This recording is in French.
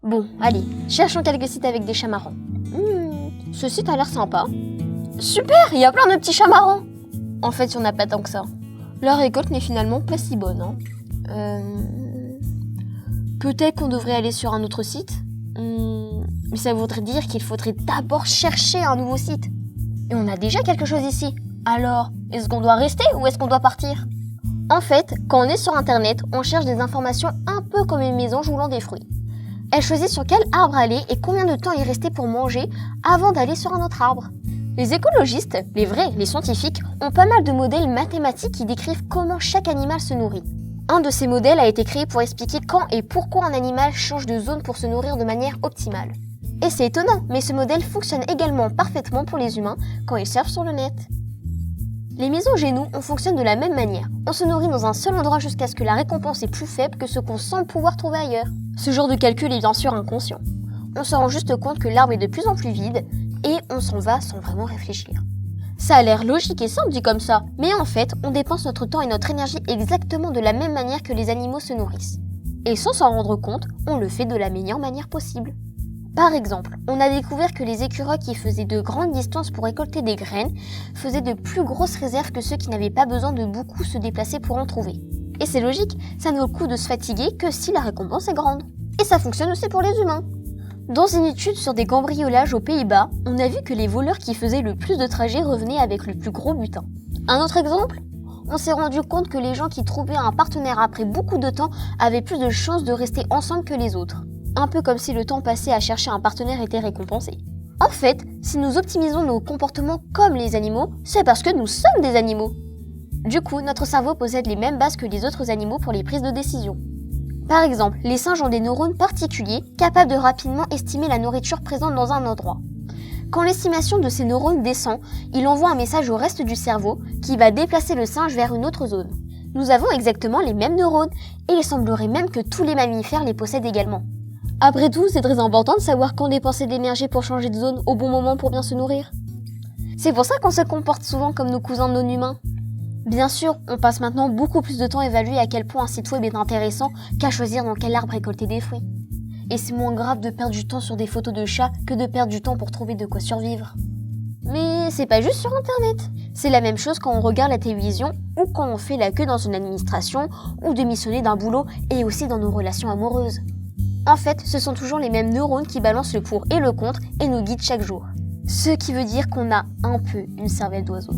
Bon, allez, cherchons quelques sites avec des chats marrants. Ce site a l'air sympa. Super, il y a plein de petits chats marrants. En fait, il n'y en a pas tant que ça. La récolte n'est finalement pas si bonne. Peut-être qu'on devrait aller sur un autre site. Mais ça voudrait dire qu'il faudrait d'abord chercher un nouveau site. Et on a déjà quelque chose ici. Alors, est-ce qu'on doit rester ou est-ce qu'on doit partir? En fait, quand on est sur internet, on cherche des informations un peu comme une mésange roulant des fruits. Elle choisit sur quel arbre aller et combien de temps y rester pour manger avant d'aller sur un autre arbre. Les écologistes, les vrais, les scientifiques, ont pas mal de modèles mathématiques qui décrivent comment chaque animal se nourrit. Un de ces modèles a été créé pour expliquer quand et pourquoi un animal change de zone pour se nourrir de manière optimale. Et c'est étonnant, mais ce modèle fonctionne également parfaitement pour les humains quand ils surfent sur le net. Les maisons chez nous, on fonctionne de la même manière. On se nourrit dans un seul endroit jusqu'à ce que la récompense est plus faible que ce qu'on semble pouvoir trouver ailleurs. Ce genre de calcul est bien sûr inconscient. On se rend juste compte que l'arbre est de plus en plus vide et on s'en va sans vraiment réfléchir. Ça a l'air logique et simple dit comme ça, mais en fait, on dépense notre temps et notre énergie exactement de la même manière que les animaux se nourrissent. Et sans s'en rendre compte, on le fait de la meilleure manière possible. Par exemple, on a découvert que les écureuils qui faisaient de grandes distances pour récolter des graines faisaient de plus grosses réserves que ceux qui n'avaient pas besoin de beaucoup se déplacer pour en trouver. Et c'est logique, ça ne vaut le coup de se fatiguer que si la récompense est grande. Et ça fonctionne aussi pour les humains. Dans une étude sur des cambriolages aux Pays-Bas, on a vu que les voleurs qui faisaient le plus de trajets revenaient avec le plus gros butin. Un autre exemple ? On s'est rendu compte que les gens qui trouvaient un partenaire après beaucoup de temps avaient plus de chances de rester ensemble que les autres. Un peu comme si le temps passé à chercher un partenaire était récompensé. En fait, si nous optimisons nos comportements comme les animaux, c'est parce que nous sommes des animaux. Du coup, notre cerveau possède les mêmes bases que les autres animaux pour les prises de décision. Par exemple, les singes ont des neurones particuliers capables de rapidement estimer la nourriture présente dans un endroit. Quand l'estimation de ces neurones descend, il envoie un message au reste du cerveau qui va déplacer le singe vers une autre zone. Nous avons exactement les mêmes neurones et il semblerait même que tous les mammifères les possèdent également. Après tout, c'est très important de savoir quand dépenser de l'énergie pour changer de zone au bon moment pour bien se nourrir. C'est pour ça qu'on se comporte souvent comme nos cousins non humains. Bien sûr, on passe maintenant beaucoup plus de temps à évaluer à quel point un site web est intéressant qu'à choisir dans quel arbre récolter des fruits. Et c'est moins grave de perdre du temps sur des photos de chats que de perdre du temps pour trouver de quoi survivre. Mais c'est pas juste sur internet. C'est la même chose quand on regarde la télévision ou quand on fait la queue dans une administration ou démissionner d'un boulot et aussi dans nos relations amoureuses. En fait, ce sont toujours les mêmes neurones qui balancent le pour et le contre et nous guident chaque jour. Ce qui veut dire qu'on a un peu une cervelle d'oiseau.